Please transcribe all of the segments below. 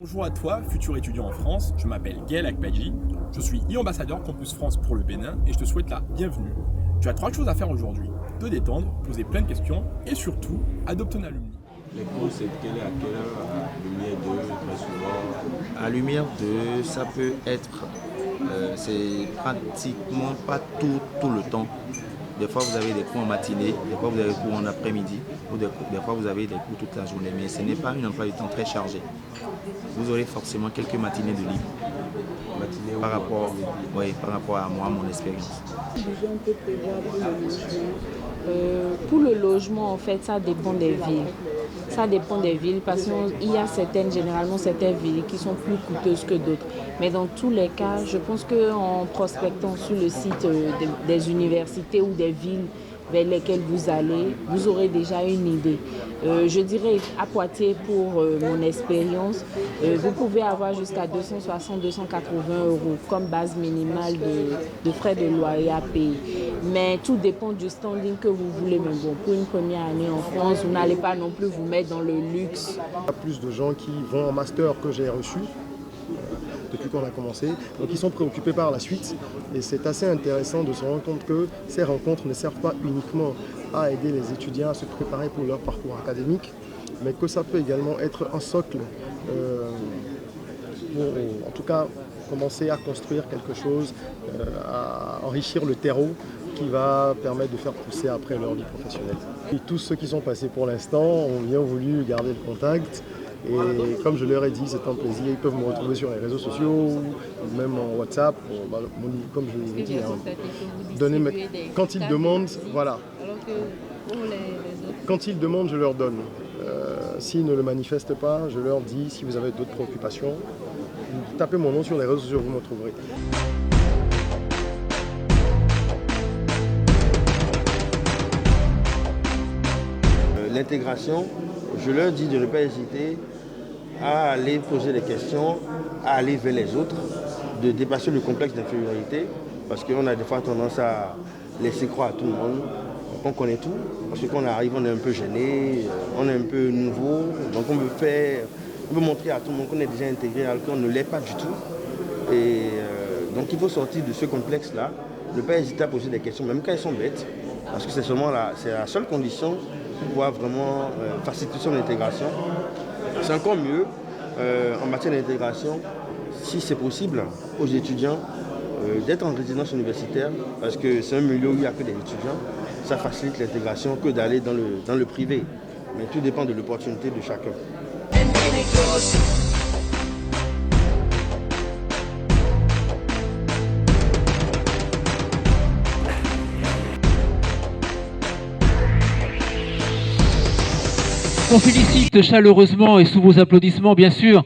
Bonjour à toi, futur étudiant en France, je m'appelle Gaël Akpadji, je suis e-ambassadeur Campus France pour le Bénin et je te souhaite la bienvenue. Tu as 3 choses à faire aujourd'hui, te détendre, poser plein de questions et surtout, adopter un alumni. Les cours, c'est quelle heure à quelle heure? À lumière 2, très souvent. À lumière 2, ça peut être, c'est pratiquement pas tout le temps. Des fois, vous avez des cours en matinée, des fois, vous avez des cours en après-midi, ou des fois, vous avez des cours toute la journée. Mais ce n'est pas une emploi du temps très chargé. Vous aurez forcément quelques matinées de libre Matinée par ou rapport, après-midi. oui, par rapport à moi, mon expérience. Déjà, on peut prévoir pour le logement. Pour le logement, en fait, ça dépend des villes. Ça dépend des villes parce qu'il y a généralement certaines villes qui sont plus coûteuses que d'autres. Mais dans tous les cas, je pense qu'en prospectant sur le site des universités ou des villes vers lesquelles vous allez, vous aurez déjà une idée. Je dirais à Poitiers, pour mon expérience, vous pouvez avoir jusqu'à 260-280 euros comme base minimale de frais de loyer à payer. Mais tout dépend du standing que vous voulez. Mais bon, pour une première année en France, vous n'allez pas non plus vous mettre dans le luxe. Il y a plus de gens qui vont en master que j'ai reçu depuis qu'on a commencé, donc ils sont préoccupés par la suite et c'est assez intéressant de se rendre compte que ces rencontres ne servent pas uniquement à aider les étudiants à se préparer pour leur parcours académique, mais que ça peut également être un socle pour en tout cas commencer à construire quelque chose, à enrichir le terreau qui va permettre de faire pousser après leur vie professionnelle. Et tous ceux qui sont passés pour l'instant ont bien voulu garder le contact. Et comme je leur ai dit, c'est un plaisir. Ils peuvent me retrouver sur les réseaux sociaux, ou même en WhatsApp. Comme je vous l'ai dit, quand ils demandent, voilà. Quand ils demandent, je leur donne. S'ils ne le manifestent pas, je leur dis, si vous avez d'autres préoccupations, tapez mon nom sur les réseaux sociaux, vous me trouverez. L'intégration, je leur dis de ne pas hésiter à aller poser des questions, à aller vers les autres, de dépasser le complexe d'infériorité, parce qu'on a des fois tendance à laisser croire à tout le monde qu'on connaît tout, parce que quand on arrive, on est un peu gêné, on est un peu nouveau, donc on veut montrer à tout le monde qu'on est déjà intégré, alors qu'on ne l'est pas du tout. Et donc il faut sortir de ce complexe-là, ne pas hésiter à poser des questions, même quand elles sont bêtes, parce que c'est la seule condition pour pouvoir vraiment faciliter son intégration. C'est encore mieux en matière d'intégration, si c'est possible, aux étudiants d'être en résidence universitaire, parce que c'est un milieu où il n'y a que des étudiants, ça facilite l'intégration que d'aller dans le privé. Mais tout dépend de l'opportunité de chacun. On félicite chaleureusement et sous vos applaudissements, bien sûr,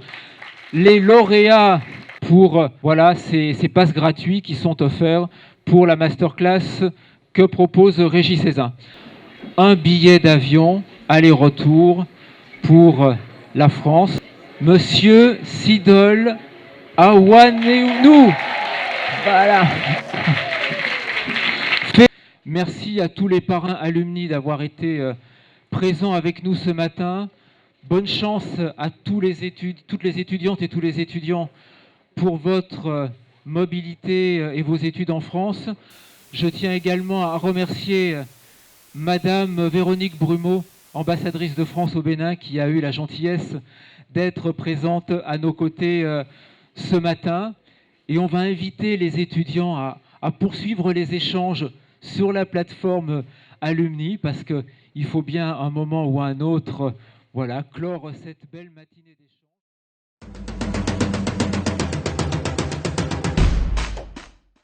les lauréats pour ces passes gratuits qui sont offerts pour la masterclass que propose Régis Cézanne. Un billet d'avion aller-retour pour la France. Monsieur Sidol Awanenou. Voilà. Merci à tous les parrains alumni d'avoir été présents avec nous ce matin. Bonne chance à toutes les étudiantes et tous les étudiants pour votre mobilité et vos études en France. Je tiens également à remercier Madame Véronique Brumeau, ambassadrice de France au Bénin, qui a eu la gentillesse d'être présente à nos côtés ce matin. Et on va inviter les étudiants à poursuivre les échanges sur la plateforme Alumni, parce qu'il faut bien un moment ou un autre clore cette belle matinée d'échange.